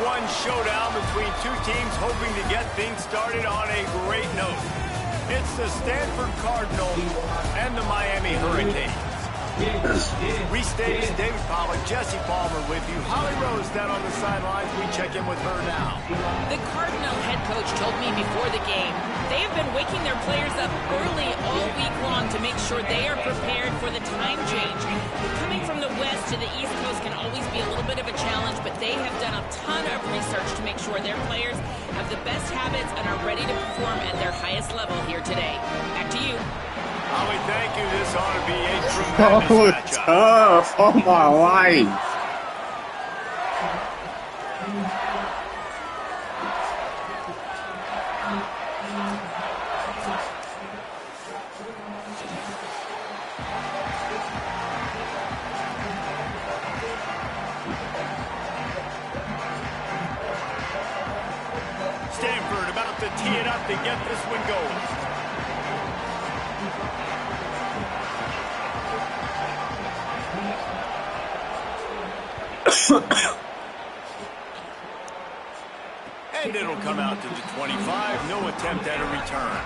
one showdown between two teams hoping to get things started on a great note. It's the Stanford Cardinals and the Miami Hurricanes. Reese Davis, David Pollack, Jesse Palmer with you. Holly Rose down on the sidelines. We check in with her now. The Cardinal head coach told me before the game they have been waking their players up early all week long to make sure they are prepared for the time change. Coming from the West to the East Coast can always be a little bit of a challenge, but they have done a ton of research to make sure their players have the best habits and are ready to perform at their highest level here today. Back to you. Holly, thank you. This ought to be a tremendous matchup. Tough. Oh, my life. Stanford about to tee it up to get this one going. And it'll come out to the 25. No attempt at a return.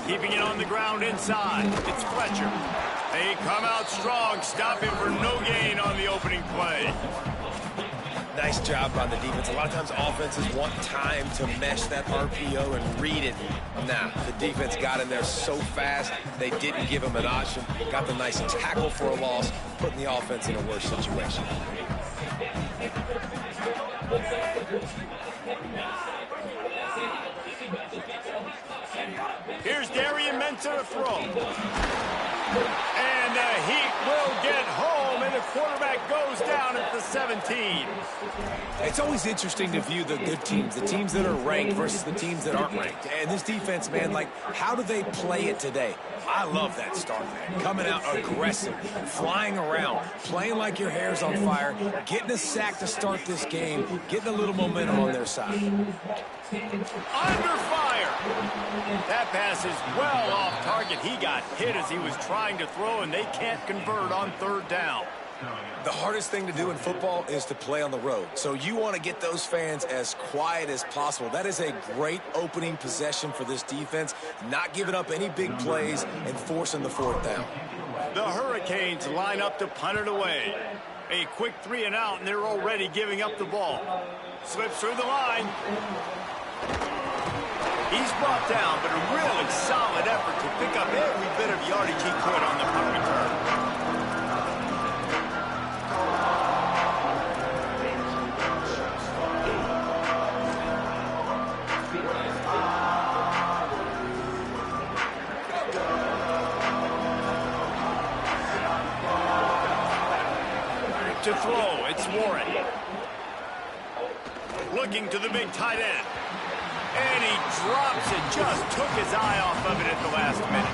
Keeping it on the ground inside. It's Fletcher. They come out strong, stopping for no gain on the opening play. Nice job by the defense. A lot of times offenses want time to mesh that RPO and read it. Nah, the defense got in there so fast, they didn't give him an option. Got the nice tackle for a loss, putting the offense in a worse situation. Here's Darian Mensah to throw. And the Heat will get home, and the quarterback goes down at the 17. It's always interesting to view the good teams, the teams that are ranked versus the teams that aren't ranked. And this defense, man, like, how do they play it today? I love that start, man. Coming out aggressive, flying around, playing like your hair's on fire, getting a sack to start this game, getting a little momentum on their side. Under fire. That pass is well off target. He got hit as he was trying to throw, and they can't convert on third down. The hardest thing to do in football is to play on the road. So you want to get those fans as quiet as possible. That is a great opening possession for this defense, not giving up any big plays and forcing the fourth down. The Hurricanes line up to punt it away. A quick 3 and out, and they're already giving up the ball. Slips through the line. He's brought down, but a really solid effort to pick up every bit of yardage he could on the punt return. To throw, it's Warren. Looking to the big tight end. And he drops it, just took his eye off of it at the last minute.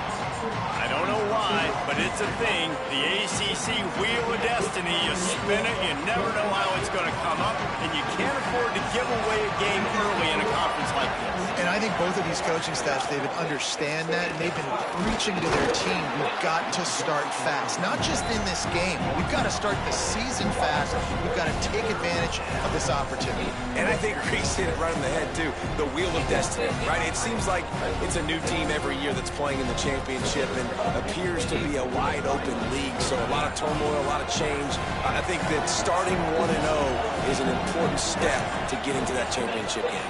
I don't know why, but it's a thing. The ACC Wheel of Destiny, you spin it, you never know how it's going to come up, and you can't afford to give away a game early in a conference like this. And I think both of these coaching staffs, David, understand that, and they've been preaching to their team, we've got to start fast. Not just in this game. We've got to start the season fast. We've got to take advantage of this opportunity. And I think Reese hit it right on the head, too. The Wheel of Destiny, right? It seems like it's a new team every year that's playing in the championship and appears to be a wide-open league. So a lot of turmoil, a lot of change. I think that starting 1-0 is an important step to getting to that championship game.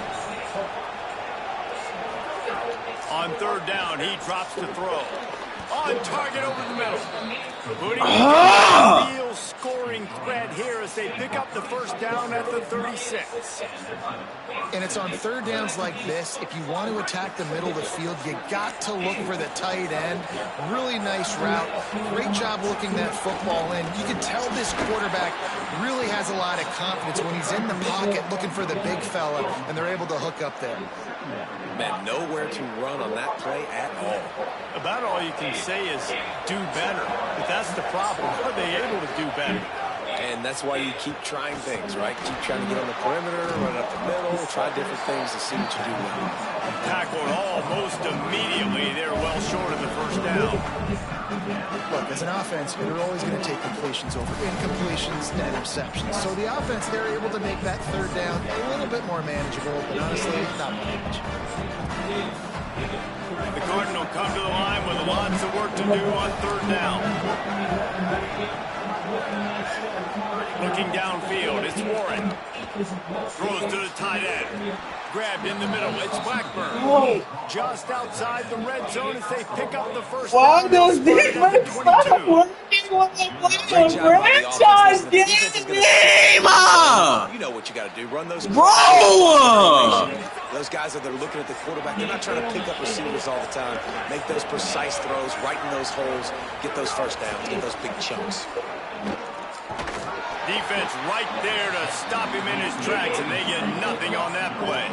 On third down, he drops to throw. On target over the middle. Putting it real scoring threat here as they pick up the first down at the 36. And it's on third downs like this. If you want to attack the middle of the field, you got to look for the tight end. Really nice route. Great job looking that football in. You can tell this quarterback really has a lot of confidence when he's in the pocket looking for the big fella, and they're able to hook up there. Man, nowhere to run on that play at all. About all you can say is do better. But that's the problem. Are they able to do better? And that's why you keep trying things, right? Keep trying to get on the perimeter, run up the middle, try different things to see what you do well. Tackled almost immediately. They're well short of the first down. Look, as an offense, you're always going to take completions over incompletions and interceptions. So the offense, they're able to make that third down a little bit more manageable, but honestly, not much. The Cardinal come to the line with lots of work to do on third down. Looking downfield, it's Warren. Throws to the tight end. Grabbed in the middle, it's Blackburn. Just outside the red zone as they pick up the first down. Why those defense stop working when they play a franchise game? You know what you got to do. Run those. Bro! Those guys that are looking at the quarterback, they're not trying to pick up receivers all the time. Make those precise throws, right in those holes, get those first downs, get those big chunks. Defense right there to stop him in his tracks, and they get nothing on that play.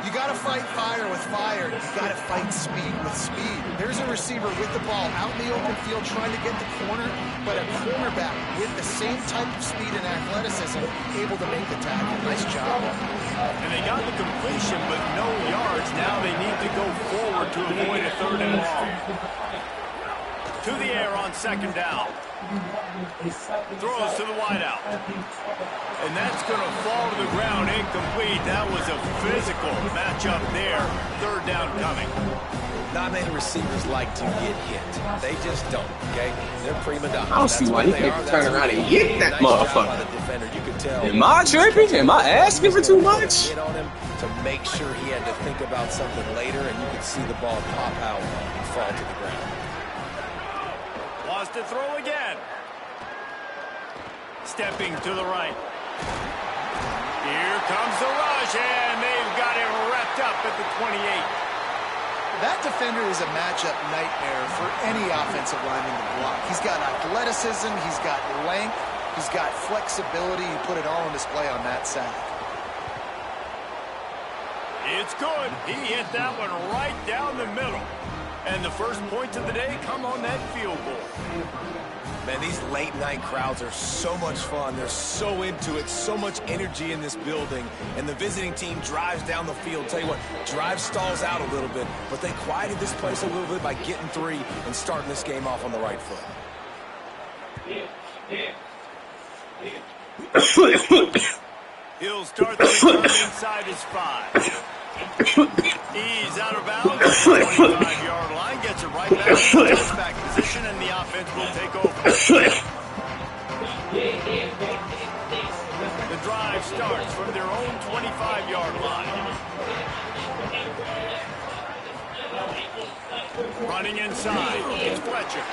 You got to fight fire with fire. You got to fight speed with speed. There's a receiver with the ball out in the open field trying to get the corner, but a cornerback with the same type of speed and athleticism able to make the tackle. Nice job. And they got the completion, but no yards. Now they need to go forward to avoid a third and long. To the air on second down. Throws to the wideout. And that's going to fall to the ground incomplete. That was a physical matchup there. Third down coming. Not many receivers like to get hit. They just don't, okay? They're prima donnas. I don't see why you can't turn around and hit that motherfucker. You could tell. Am I tripping? Am I asking for too much? Hit on him to make sure he had to think about something later, and you could see the ball pop out and fall to the ground. Wants to throw again. Stepping to the right. Here comes the rush, and they've got him wrapped up at the 28. That defender is a matchup nightmare for any offensive lineman to block. He's got athleticism, he's got length, he's got flexibility. He put it all on display on that sack. It's good. He hit that one right down the middle. And the first points of the day come on that field goal. Man, these late-night crowds are so much fun. They're so into it, so much energy in this building. And the visiting team drives down the field. Tell you what, drive stalls out a little bit, but they quieted this place a little bit by getting three and starting this game off on the right foot. He'll start the return inside his 5. He's out of bounds. 25-yard line, gets it right back to the touchback position, and the offense will take over. The drive starts from their own 25-yard line. Running inside, it's Fletcher.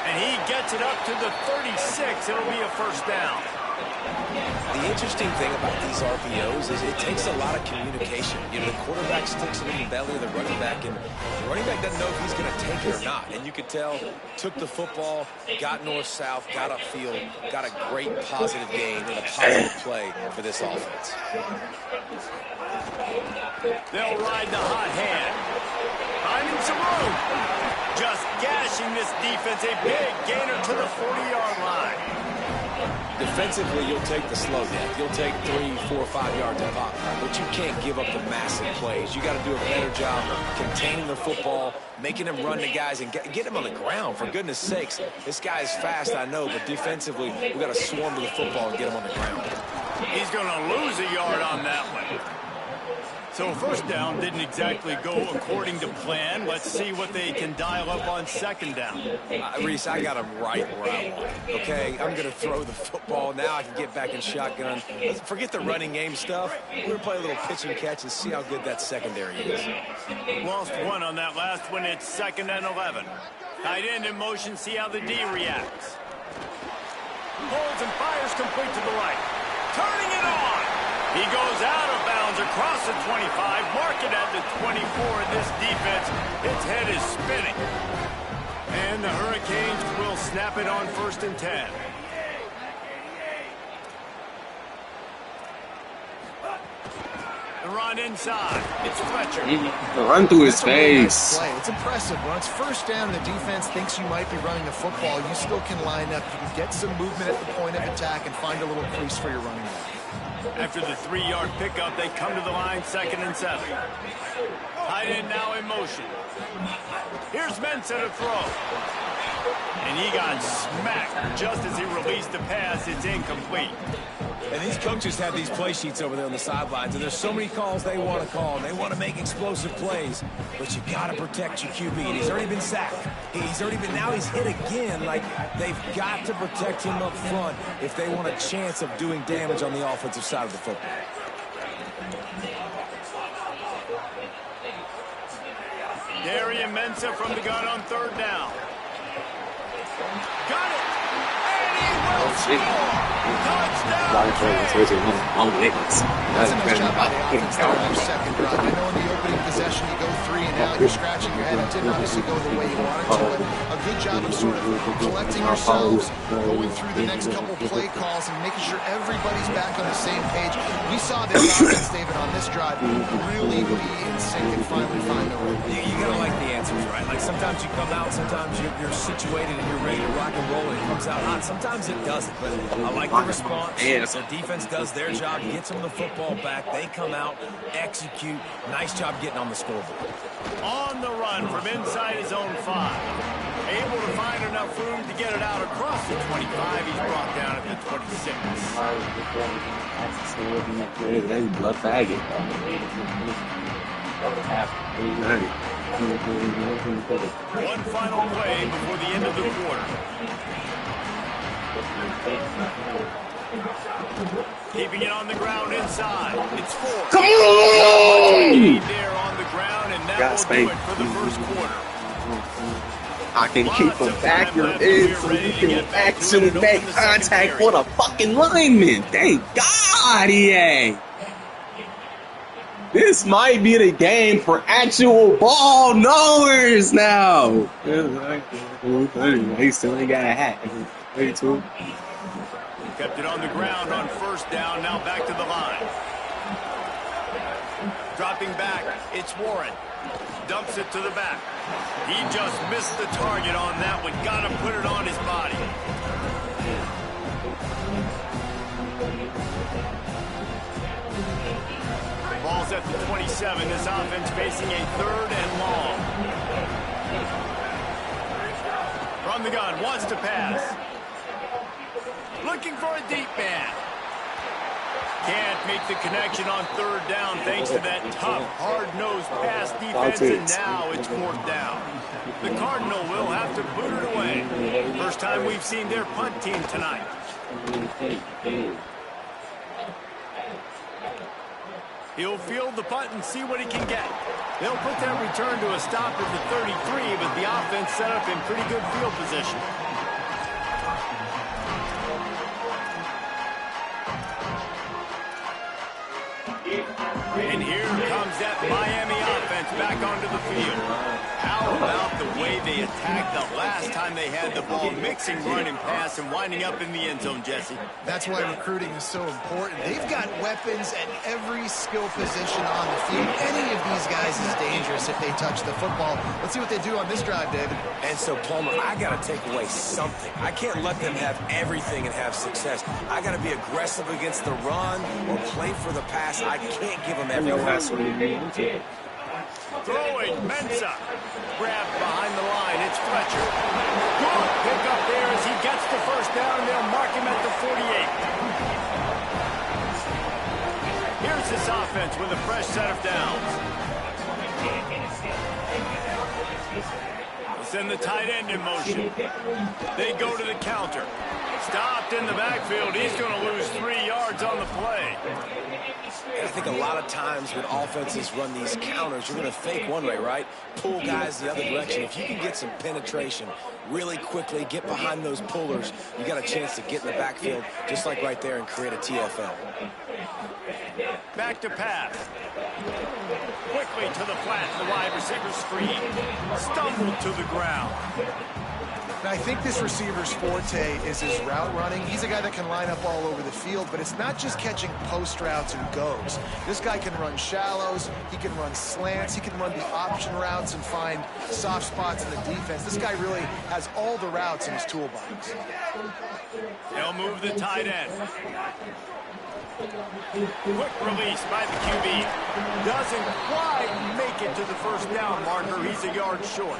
And he gets it up to the 36. It'll be a first down. The interesting thing about these RPOs is it takes a lot of communication. You know, the quarterback sticks it in the belly of the running back, and the running back doesn't know if he's going to take it or not. And you could tell, took the football, got north-south, got upfield, got a great positive gain and a positive play for this offense. They'll ride the hot hand. Finding some room. Just gashing this defense. A big gainer to the 40-yard line. Defensively, you'll take the slow death. You'll take 3, 4, 5 yards a pop, but you can't give up the massive plays. You got to do a better job containing the football, making him run the guys, and get him on the ground. For goodness sakes, this guy is fast, I know, but defensively, we got to swarm to the football and get him on the ground. He's going to lose a yard on that one. So first down didn't exactly go according to plan. Let's see what they can dial up on second down. Reese, I got him right where I want him, okay? I'm going to throw the football. Now I can get back in shotgun. Forget the running game stuff. We're going to play a little pitch and catch and see how good that secondary is. Lost one on that last one. It's 2nd and 11. Tight end in motion, see how the D reacts. Holds and fires complete to the right. Turning it on. He goes out of bounds across the 25, marking at the 24. This defense, its head is spinning. And the Hurricanes will snap it on 1st and 10. The run inside. It's Fletcher. Run through his face. Nice. It's impressive. When it's 1st down and the defense thinks you might be running the football, you still can line up. You can get some movement at the point of attack and find a little crease for your running back. After the 3-yard pickup, they come to the line 2nd and 7. Tight end now in motion. Here's Mensah to throw. And he got smacked just as he released the pass. It's incomplete. And these coaches have these play sheets over there on the sidelines, and there's so many calls they want to call, and they want to make explosive plays, but you got to protect your QB. And he's already been sacked. Now he's hit again. Like, they've got to protect him up front if they want a chance of doing damage on the offensive side of the football. Darian Mensah from the gun on 3rd down. Got it! And he will score! Touchdown! That's a nice job by the offense there on their 2nd drive. I know in the opening possession you go 3 and out, you're scratching your head. It didn't obviously go the way you wanted to, but a good job of sort of collecting yourselves, going through the next couple play calls and making sure everybody's back on the same page. We saw this offense, David, on this drive really be in sync and finally find the rhythm. You got to like the answers, right? Like, sometimes you come out, sometimes you're situated and you're ready to rock and roll, and it comes out hot. Sometimes it doesn't, but I like the response. The defense does their job, gets them the football back. They come out, execute. Nice job getting on the scoreboard. On the run from inside his own 5. Able to find enough room to get it out across the 25. He's brought down at the 26. Blood faggot. One final play before the end of the quarter. Keeping it on the ground inside. It's 4. Come on! There on the ground, and that will do it for the 1st quarter. I can keep him back your in so you can actually make contact with a fucking lineman. Thank God he ain't. This might be the game for actual ball knowers now. He still ain't got a hat. 32. Kept it on the ground on 1st down. Now back to the line. Dropping back. It's Warren. Dumps it to the back. He just missed the target on that one. Got to put it on his body. Ball's at the 27. This offense facing a 3rd and long. From the gun. Wants to pass. Looking for a deep man. Can't make the connection on 3rd down thanks to that tough, hard-nosed pass defense, and now it's 4th down. The Cardinal will have to boot it away. First time we've seen their punt team tonight. He'll field the punt and see what he can get. They'll put that return to a stop at the 33, but the offense set up in pretty good field position. And here comes that Miami offense back onto the field. How about the way they attacked the last time they had the ball, mixing run and pass and winding up in the end zone, Jesse? That's why recruiting is so important. They've got weapons at every skill position on the field. Any of these guys is dangerous if they touch the football. Let's see what they do on this drive, David. And so, Palmer, I got to take away something. I can't let them have everything and have success. I got to be aggressive against the run or play for the pass. I can't give them everything. Throwing, Mensah. Grabbed behind the line. It's Fletcher. Good pick up there as he gets the 1st down, and they'll mark him at the 48. Here's this offense with a fresh set of downs. Send the tight end in motion. They go to the counter. Stopped in the backfield. He's going to lose 3 yards on the play. I think a lot of times when offenses run these counters, you're going to fake one way, right? Pull guys the other direction. If you can get some penetration really quickly, get behind those pullers, you got a chance to get in the backfield, just like right there, and create a TFL. Back to pass. Quickly to the flat, the wide receiver screen. Stumbled to the ground. Now, I think this receiver's forte is his route running. He's a guy that can line up all over the field, but it's not just catching post routes and goes. This guy can run shallows, he can run slants, he can run the option routes and find soft spots in the defense. This guy really has all the routes in his toolbox. They'll move the tight end. Quick release by the QB. Doesn't quite make it to the first down marker. He's a yard short.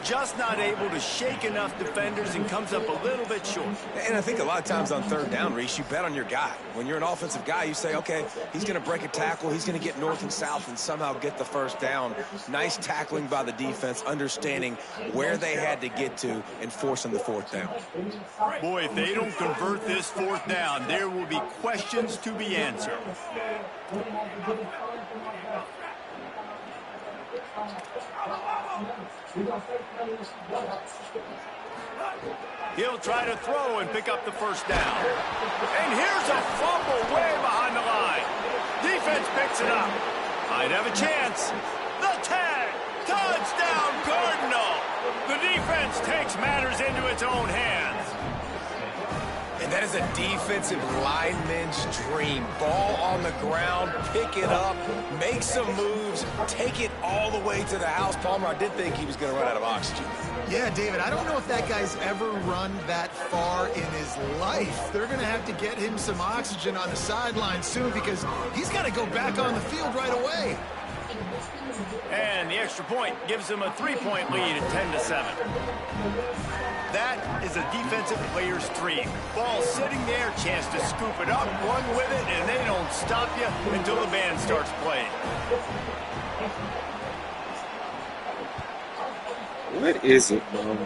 Just not able to shake enough defenders and comes up a little bit short. And I think a lot of times on third down, Reese, you bet on your guy. When you're an offensive guy, you say, okay, he's going to break a tackle. He's going to get north and south and somehow get the first down. Nice tackling by the defense, understanding where they had to get to and forcing the fourth down. Boy, if they don't convert this fourth down, there will be questions to be answered. He'll try to throw and pick up the first down. And here's a fumble way behind the line. Defense picks it up. Might have a chance. The tag. Touchdown, Cardinal. The defense takes matters into its own hands. And that is a defensive lineman's dream. Ball on the ground, pick it up, make some moves, take it all the way to the house. Palmer, I did think he was going to run out of oxygen. Yeah, David, I don't know if that guy's ever run that far in his life. They're going to have to get him some oxygen on the sideline soon because he's got to go back on the field right away. And the extra point gives them a 3-point lead at 10-7. That is a defensive player's dream. Ball sitting there, chance to scoop it up, run with it, and they don't stop you until the band starts playing. What is it, bro?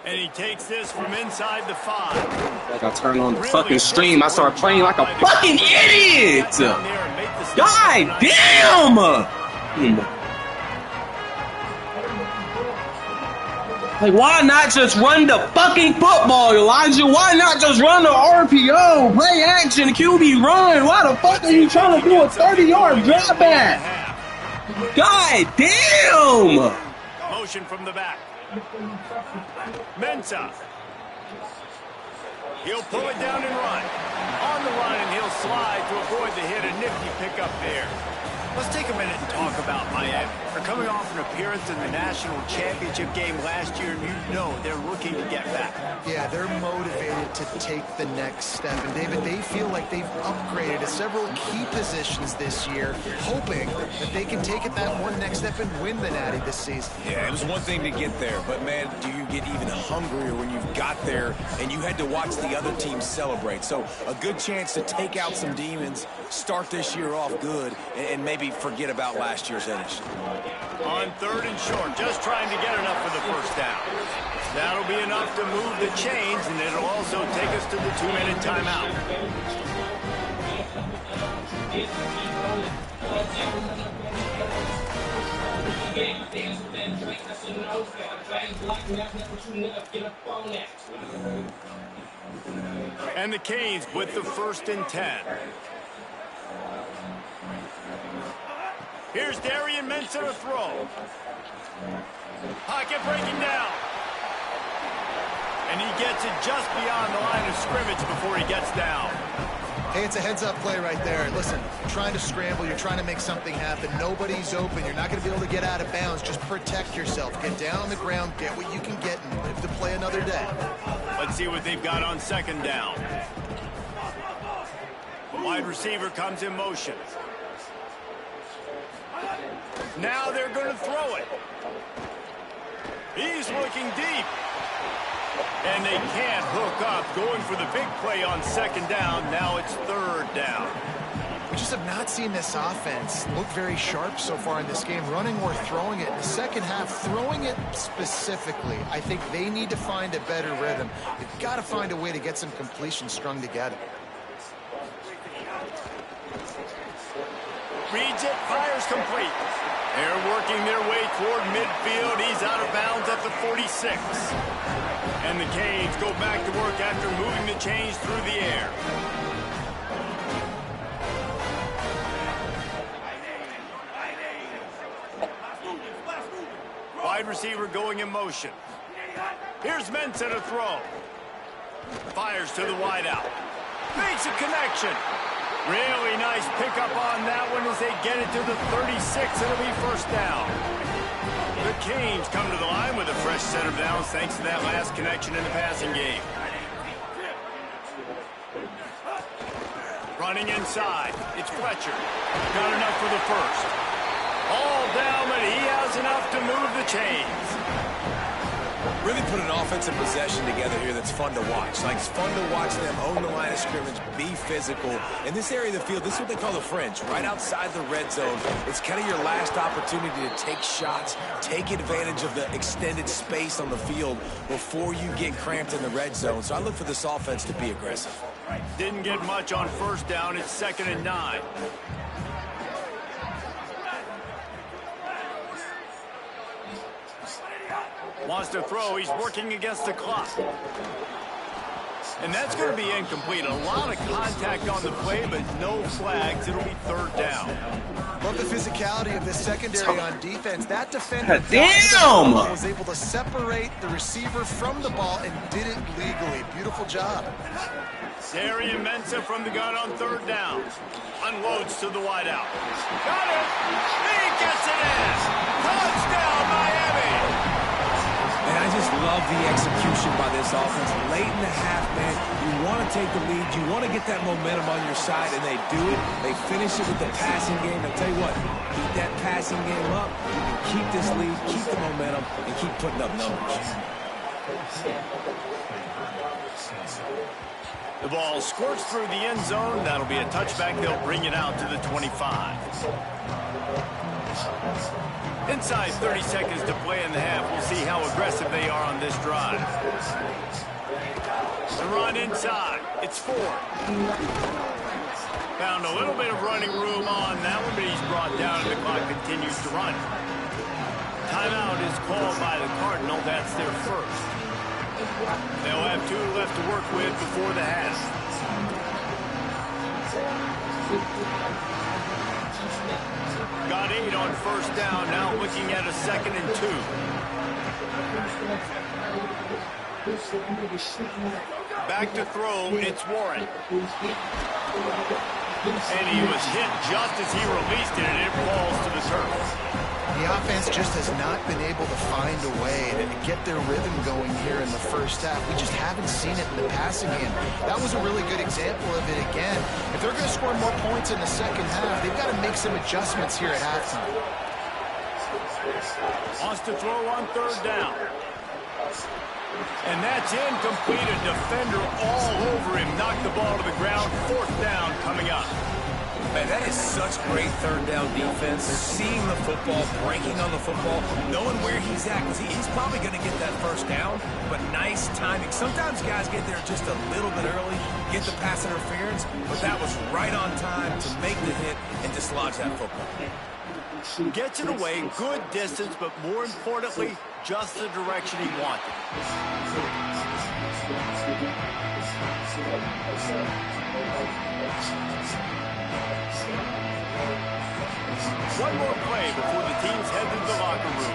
And he takes this from inside the 5. Like I turn on the fucking stream, I start playing like a fucking idiot! God damn! Like, why not just run the fucking football, Elijah? Why not just run the RPO? Play action, QB run. Why the fuck are you trying to do a 30-yard drop back? God damn! Motion from the back. Mensah. He'll pull it down and run. On the run, and he'll slide to avoid the hit. A nifty pickup there. Let's take a minute and talk about Miami. They're coming off an appearance in the national championship game last year, and you know they're looking to get back. Yeah, they're motivated to take the next step. And, David, they feel like they've upgraded to several key positions this year, hoping that they can take it that one next step and win the Natty this season. Yeah, it was one thing to get there, but, man, do you get even hungrier when you've got there and you had to watch the other team celebrate? So a good chance to take out some demons, start this year off good, and maybe forget about last year's finish. On 3rd and short, just trying to get enough for the first down. That'll be enough to move the chains, and it'll also take us to the 2-minute timeout. And the Canes with the 1st and 10. Here's Darian Mensah to throw. Pocket breaking down. And he gets it just beyond the line of scrimmage before he gets down. Hey, it's a heads-up play right there. Listen, you're trying to scramble. You're trying to make something happen. Nobody's open. You're not going to be able to get out of bounds. Just protect yourself. Get down on the ground. Get what you can get and live to play another day. Let's see what they've got on 2nd down. The wide receiver comes in motion. Now they're going to throw it. He's looking deep. And they can't hook up. Going for the big play on 2nd down. Now it's 3rd down. We just have not seen this offense look very sharp so far in this game, running or throwing it. In the second half, throwing it specifically, I think they need to find a better rhythm. They've got to find a way to get some completions strung together. Reads it, fires complete. They're working their way toward midfield. He's out of bounds at the 46. And the Canes go back to work after moving the chains through the air. Wide receiver going in motion. Here's Mensah to throw. Fires to the wideout. Makes a connection. Really nice pickup on that one as they get it to the 36. It'll be first down. The Canes come to the line with a fresh set of downs thanks to that last connection in the passing game. Running inside. It's Fletcher. Got enough for the first. All down, but he has enough to move the chains. Really put an offensive possession together here that's fun to watch. Like, it's fun to watch them own the line of scrimmage, be physical. In this area of the field, this is what they call the fringe, right outside the red zone. It's kind of your last opportunity to take shots, take advantage of the extended space on the field before you get cramped in the red zone. So I look for this offense to be aggressive. Didn't get much on first down. It's 2nd and 9. Wants to throw. He's working against the clock. And that's going to be incomplete. A lot of contact on the play, but no flags. It'll be 3rd down. Love the physicality of this secondary on defense. That defender was able to separate the receiver from the ball and did it legally. Beautiful job. Darian Mensah from the gun on 3rd down. Unloads to the wideout. Got it. He gets it in. Touchdown, Miami. And I just love the execution by this offense. Late in the half, man, you want to take the lead. You want to get that momentum on your side, and they do it. They finish it with the passing game. I'll tell you what, keep that passing game up. You can keep this lead, keep the momentum, and keep putting up numbers. The ball squirts through the end zone. That'll be a touchback. They'll bring it out to the 25. Inside 30 seconds to play in the half. We'll see how aggressive they are on this drive. The run inside. It's 4. Found a little bit of running room on that one, but he's brought down and the clock continues to run. Timeout is called by the Cardinal. That's their first. They'll have 2 left to work with before the half. Got 8 on first down, now looking at a 2nd and 2. Back to throw, it's Warren. And he was hit just as he released it, and it falls to the turf. The offense just has not been able to find a way to get their rhythm going here in the first half. We just haven't seen it in the passing game. That was a really good example of it again. If they're going to score more points in the second half, they've got to make some adjustments here at halftime. Wants to throw on 3rd down. And that's incomplete. A defender all over him. Knocked the ball to the ground. 4th down coming up. Man, that is such great 3rd down defense. Seeing the football, breaking on the football, knowing where he's at. Because he's probably going to get that first down, but nice timing. Sometimes guys get there just a little bit early, get the pass interference, but that was right on time to make the hit and dislodge that football. Gets it away, good distance, but more importantly, just the direction he wanted. One more play before the teams head to the locker room.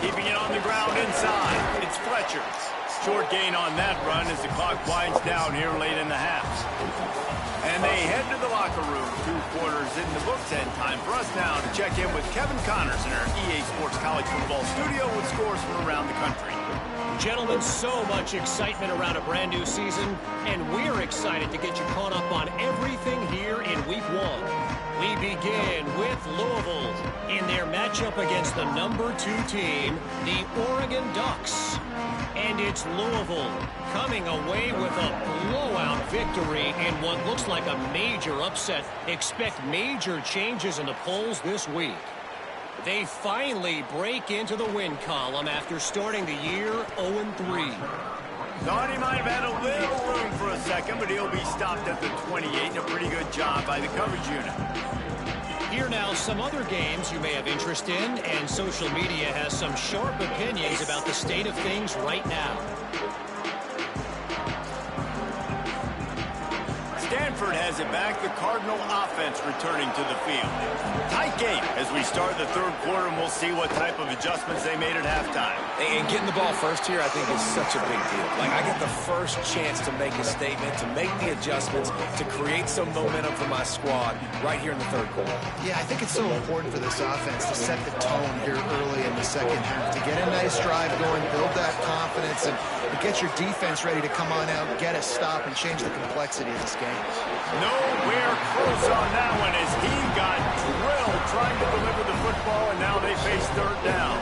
Keeping it on the ground inside. It's Fletcher. Short gain on that run as the clock winds down here late in the half. And they head to the locker room. 2 quarters in the books, and time for us now to check in with Kevin Connors in our EA Sports College Football Studio with scores from around the country. Gentlemen, so much excitement around a brand new season, and we're excited to get you caught up on everything here in Week 1. We begin with Louisville in their matchup against the number 2 team, the Oregon Ducks. And it's Louisville coming away with a blowout victory in what looks like a major upset. Expect major changes in the polls this week. They finally break into the win column after starting the year 0-3. Thought he might have had a little room for a second, but he'll be stopped at the 28. A pretty good job by the coverage unit. Here now, some other games you may have interest in, and social media has some sharp opinions about the state of things right now. Stanford has it back. The Cardinal offense returning to the field. Tight game as we start the third quarter, and we'll see what type of adjustments they made at halftime. And getting the ball first here, I think, is such a big deal. Like, I get the first chance to make a statement, to make the adjustments, to create some momentum for my squad right here in the third quarter. Yeah, I think it's so important for this offense to set the tone here early in the second half, to get a nice drive going, build that confidence, and get your defense ready to come on out, get a stop, and change the complexity of this game. Nowhere close on that one as he got drilled trying to deliver the football, and now they face third down.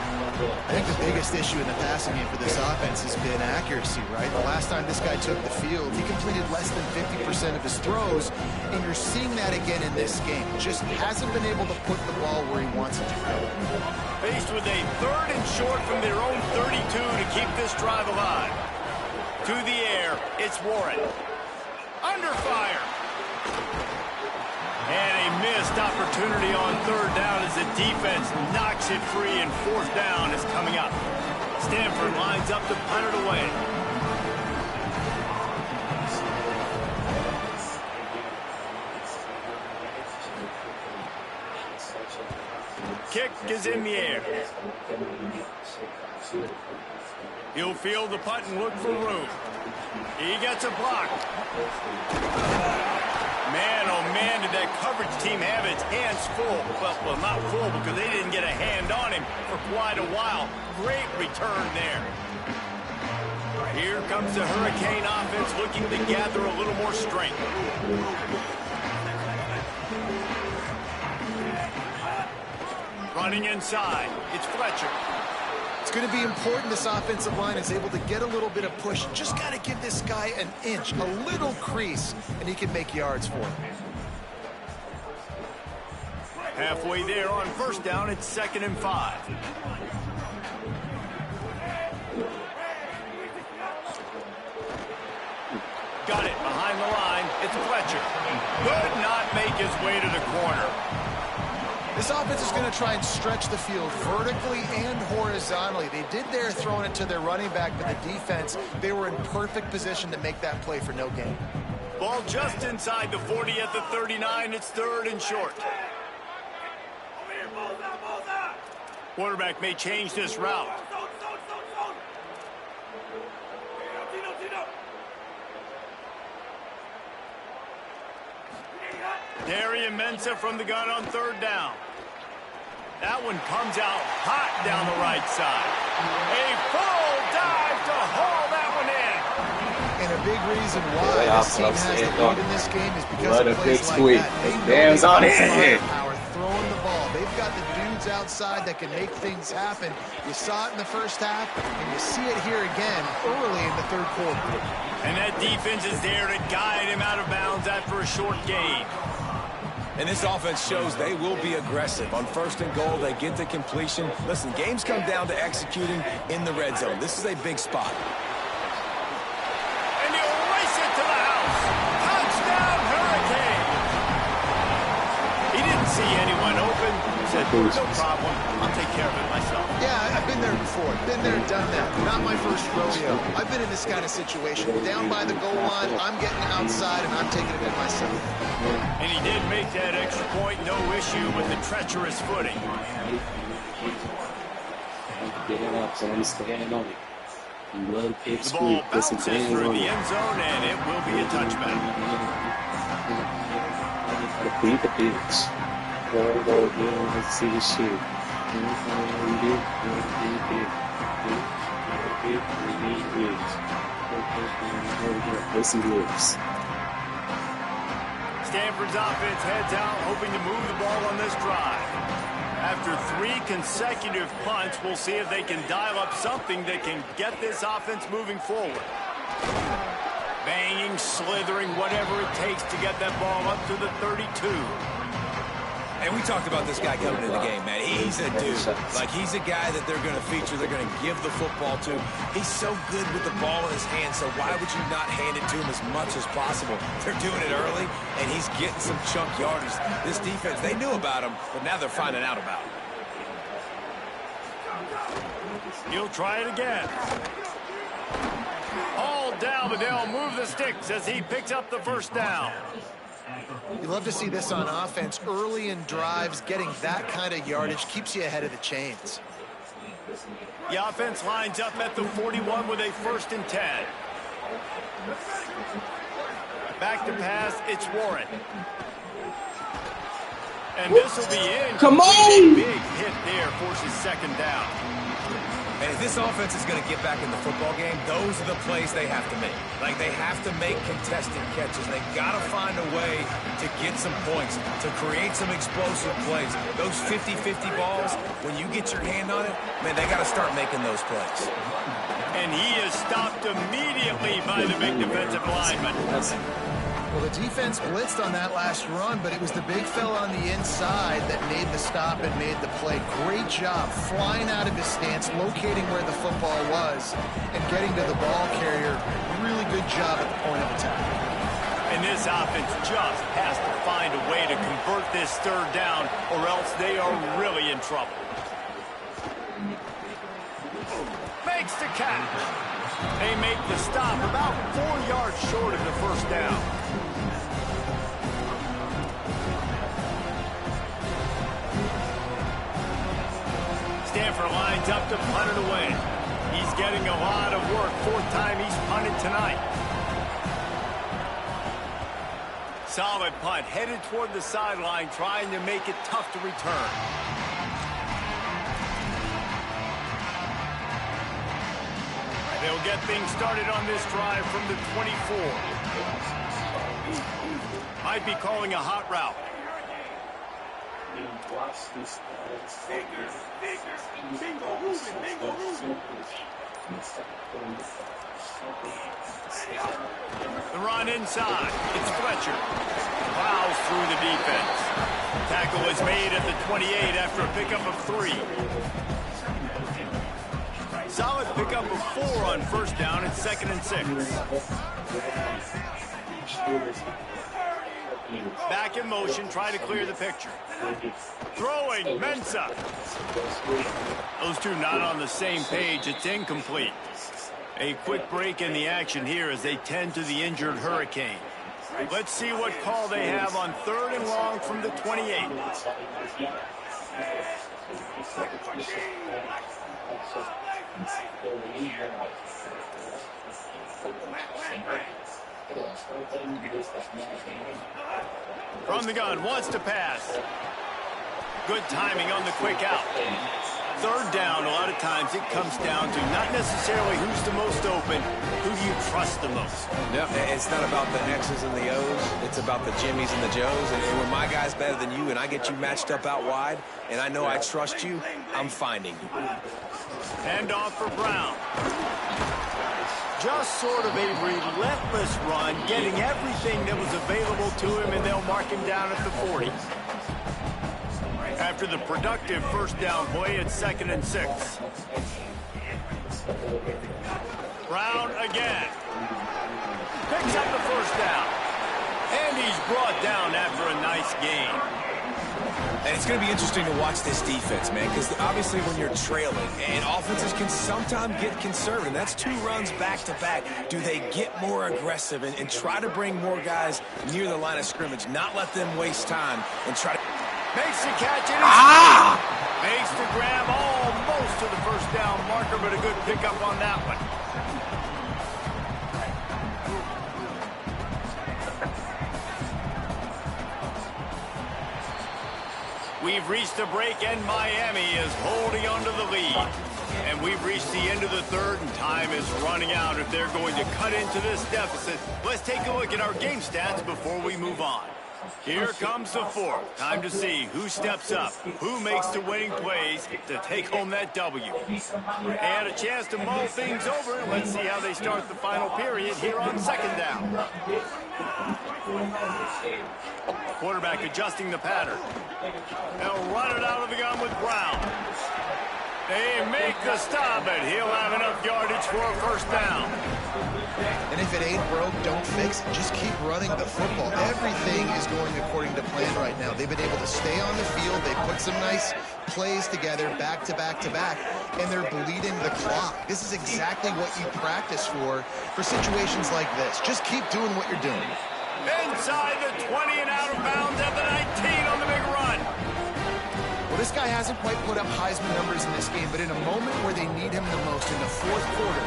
I think the biggest issue in the passing game for this offense has been accuracy, right? The last time this guy took the field, he completed less than 50% of his throws, and you're seeing that again in this game. Just hasn't been able to put the ball where he wants it to go. Faced with a third and short from their own 32 to keep this drive alive. To the air, it's Warren. Under fire. And a missed opportunity on third down as the defense knocks it free, and fourth down is coming up. Stanford lines up to punt it away. Kick is in the air. He'll field the punt and look for room. He gets a block. Man, oh man, did that coverage team have its hands full. Well, not full because they didn't get a hand on him for quite a while. Great return there. Here comes the Hurricane offense looking to gather a little more strength. Running inside, it's Fletcher. It's going to be important this offensive line is able to get a little bit of push. Just got to give this guy an inch, a little crease, and he can make yards for him. Halfway there on first down, it's 2nd and 5. Got it behind the line. It's Fletcher. Could not make his way to the corner. This offense is going to try and stretch the field vertically and horizontally. They did there throwing it to their running back, but the defense, they were in perfect position to make that play for no gain. Ball just inside the 40 at the 39. It's 3rd and short. Quarterback may change this route. Darian Mensah from the gun on 3rd down. That one comes out hot down the right side. A full dive to haul that one in. And a big reason why this team has the lead in this game is because of plays like that. Dan's on it. Power throwing the ball. They've got the dudes outside that can make things happen. You saw it in the first half, and you see it here again early in the third quarter. And that defense is there to guide him out of bounds after a short gain. And this offense shows they will be aggressive. On 1st and goal, they get the completion. Listen, games come down to executing in the red zone. This is a big spot. And he'll race it to the house. Touchdown, Hurricane. He didn't see anyone open. Said, no problem. I'll take care of it myself. Yeah, I've been there before. Been there, done that. Not my first rodeo. I've been in this kind of situation. Down by the goal line, I'm getting outside, and I'm taking it in myself. And he did make that extra point. No issue with the treacherous footing. The ball bounces through the end zone, and it will be a touchback. Stanford's offense heads out, hoping to move the ball on this drive. After 3 consecutive punts, we'll see if they can dial up something that can get this offense moving forward. Banging, slithering, whatever it takes to get that ball up to the 32. And we talked about this guy coming into the game, man. He's a dude. Like, he's a guy that they're going to feature, they're going to give the football to. He's so good with the ball in his hand, so why would you not hand it to him as much as possible? They're doing it early, and he's getting some chunk yardage. This defense, they knew about him, but now they're finding out about him. He'll try it again. All down, but they'll move the sticks as he picks up the first down. You love to see this on offense. Early in drives, getting that kind of yardage keeps you ahead of the chains. The offense lines up at the 41 with a 1st and 10. Back to pass, it's Warren. And this will be in. Come on! Big hit there, forces 2nd down. And if this offense is going to get back in the football game, those are the plays they have to make. Like, they have to make contested catches. They got to find a way to get some points, to create some explosive plays. Those 50-50 balls, when you get your hand on it, man, they got to start making those plays. And he is stopped immediately by the big defensive lineman. Well, the defense blitzed on that last run, but it was the big fella on the inside that made the stop and made the play. Great job flying out of his stance, locating where the football was, and getting to the ball carrier. Really good job at the point of attack. And this offense just has to find a way to convert this 3rd down, or else they are really in trouble. Makes the catch. They make the stop about 4 yards short of the 1st down. Stanford lines up to punt it away. He's getting a lot of work. 4th time he's punted tonight. Solid punt, headed toward the sideline, trying to make it tough to return. They'll get things started on this drive from the 24. Might be calling a hot route. The run inside. It's Fletcher. Plows through the defense. Tackle is made at the 28 after a pickup of 3. Solid pickup of 4 on 1st down. It's 2nd and 6. Back in motion, try to clear the picture. Throwing, Mensah. Those two not on the same page. It's incomplete. A quick break in the action here as they tend to the injured Hurricane. Let's see what call they have on 3rd and long from the 28. From the gun, wants to pass. Good timing on the quick out. 3rd down, a lot of times it comes down to not necessarily who's the most open, who do you trust the most. Yep, it's not about the X's and the O's. It's about the Jimmies and the Joes. And when my guy's better than you and I get you matched up out wide, and I know I trust you, I'm finding you. Hand off for Brown. Just sort of a relentless run, getting everything that was available to him, and they'll mark him down at the 40. After the productive 1st down play, it's 2nd and 6. Brown again. Picks up the 1st down. And he's brought down after a nice gain. And it's going to be interesting to watch this defense, man, because obviously when you're trailing, and offenses can sometimes get conservative. That's 2 runs back-to-back. Do they get more aggressive and try to bring more guys near the line of scrimmage, not let them waste time, and try to... Makes the catch, and makes the grab almost to the 1st down marker, but a good pickup on that one. We've reached a break, and Miami is holding on to the lead. And we've reached the end of the 3rd, and time is running out if they're going to cut into this deficit. Let's take a look at our game stats before we move on. Here comes the fourth. Time to see who steps up, who makes the winning plays to take home that W. And a chance to mull things over. Let's see how they start the final period here on second down. Quarterback adjusting the pattern. They'll run it out of the gun with Brown. They make the stop, but he'll have enough yardage for a first down. And if it ain't broke, don't fix it. Just keep running the football. Everything is going according to plan right now. They've been able to stay on the field. They put some nice plays together, back to back to back, and they're bleeding the clock. This is exactly what you practice for situations like this. Just keep doing what you're doing. Inside the 20 and out of bounds at the 19 on the big run. Well, this guy hasn't quite put up Heisman numbers in this game, but in a moment where they need him the most, in the fourth quarter,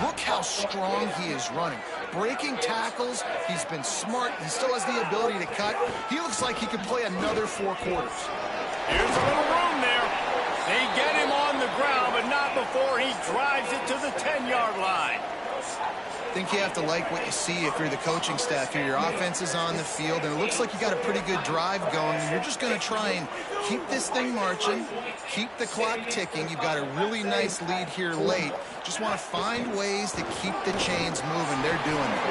look how strong he is running. Breaking tackles, he's been smart, he still has the ability to cut. He looks like he could play another 4 quarters. Here's a little room there. They get him on the ground, but not before he drives it to the 10-yard line. I think you have to like what you see if you're the coaching staff here. Your offense is on the field, and it looks like you got a pretty good drive going. You're just going to try and keep this thing marching, keep the clock ticking. You've got a really nice lead here late. Just want to find ways to keep the chains moving. They're doing it.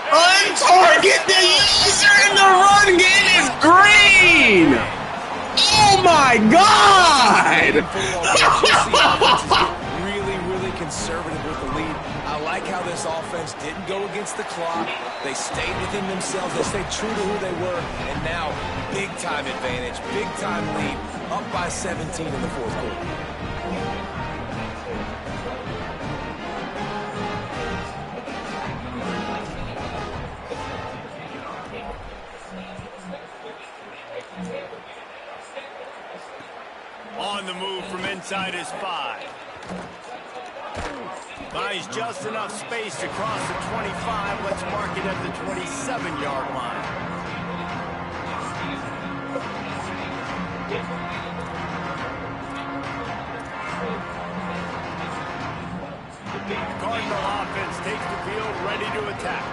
Untarget the user in the run game is green! Oh my God! Really conservative with the lead. I like how this offense didn't go against the clock. They stayed within themselves. They stayed true to who they were. And now, big-time advantage, big-time lead, up by 17 in the fourth quarter. On the move from inside his 5. Buys just enough space to cross the 25. Let's mark it at the 27-yard line. Cardinal offense takes the field, ready to attack.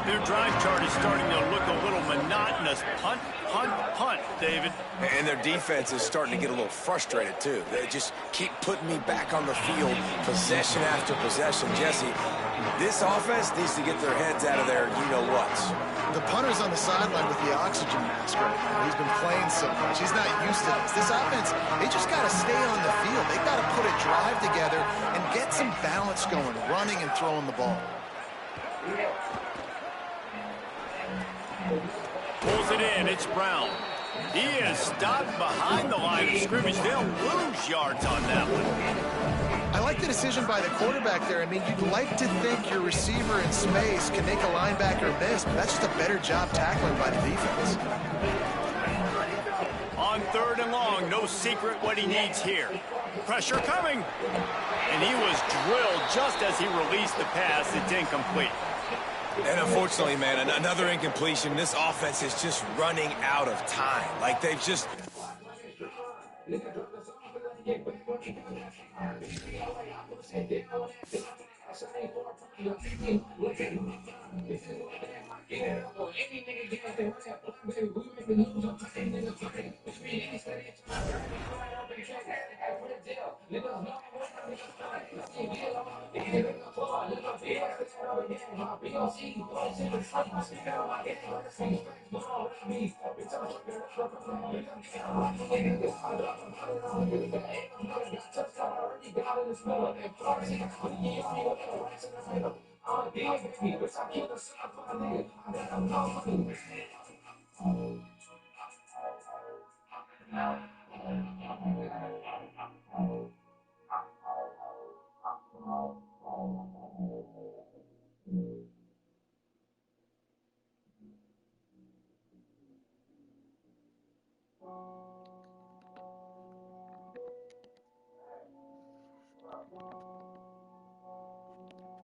Their drive chart is starting to look a little monotonous. Punt, punt, punt, David. And their defense is starting to get a little frustrated, too. They just keep putting me back on the field, possession after possession. Jesse, this offense needs to get their heads out of their you-know-whats. The punter's on the sideline with the oxygen mask right now. He's been playing so much. He's not used to this. This offense, they just got to stay on the field. They've got to put a drive together and get some balance going, running and throwing the ball. Pulls it in. It's Brown. He is stopped behind the line of scrimmage. They'll lose yards on that one. I like the decision by the quarterback there. I mean, you'd like to think your receiver in space can make a linebacker miss, but that's just a better job tackling by the defense. On 3rd and long, no secret what he needs here. Pressure coming. And he was drilled just as he released the pass. It's incomplete. And unfortunately, man, another incompletion. This offense is just running out of time. Like they've just...